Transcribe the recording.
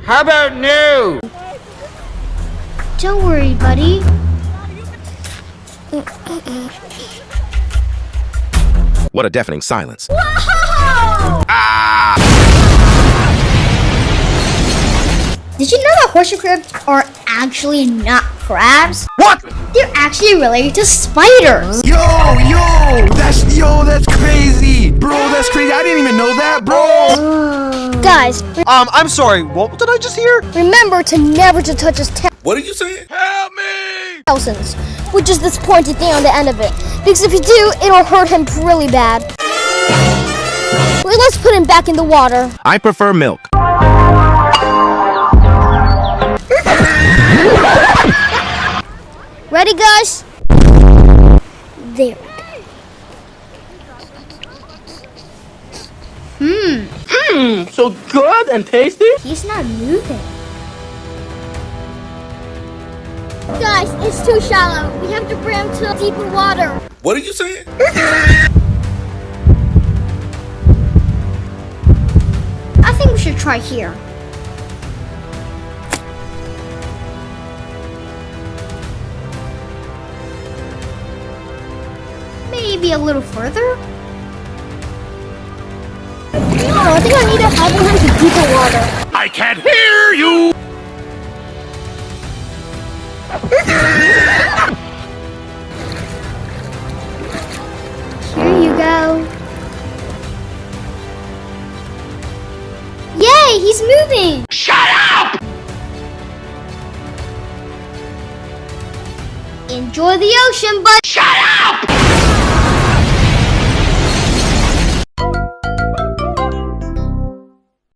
How about no? Don't worry, buddy. What a deafening silence. Did you know that horseshoe crabs are actually not crabs? What? They're actually related to spiders. That's crazy, bro. That's crazy. I didn't even know that, bro. Guys, I'm sorry. What did I just hear? remember to never to touch his What are you saying? Help me! thousands, with just this pointy thing on the end of it. Because if you do, it'll hurt him really bad. Well, let's put him back in the water. I prefer milk. Ready, guys? There we go. So good and tasty? He's not moving. Guys, it's too shallow. We have to bring him to deeper water. What are you saying? I think we should try here. Maybe a little further? No, I think I need to help him to deeper water. I can't hear you! Here you go. Yay, he's moving! Shut up! Enjoy the ocean, but Shut up!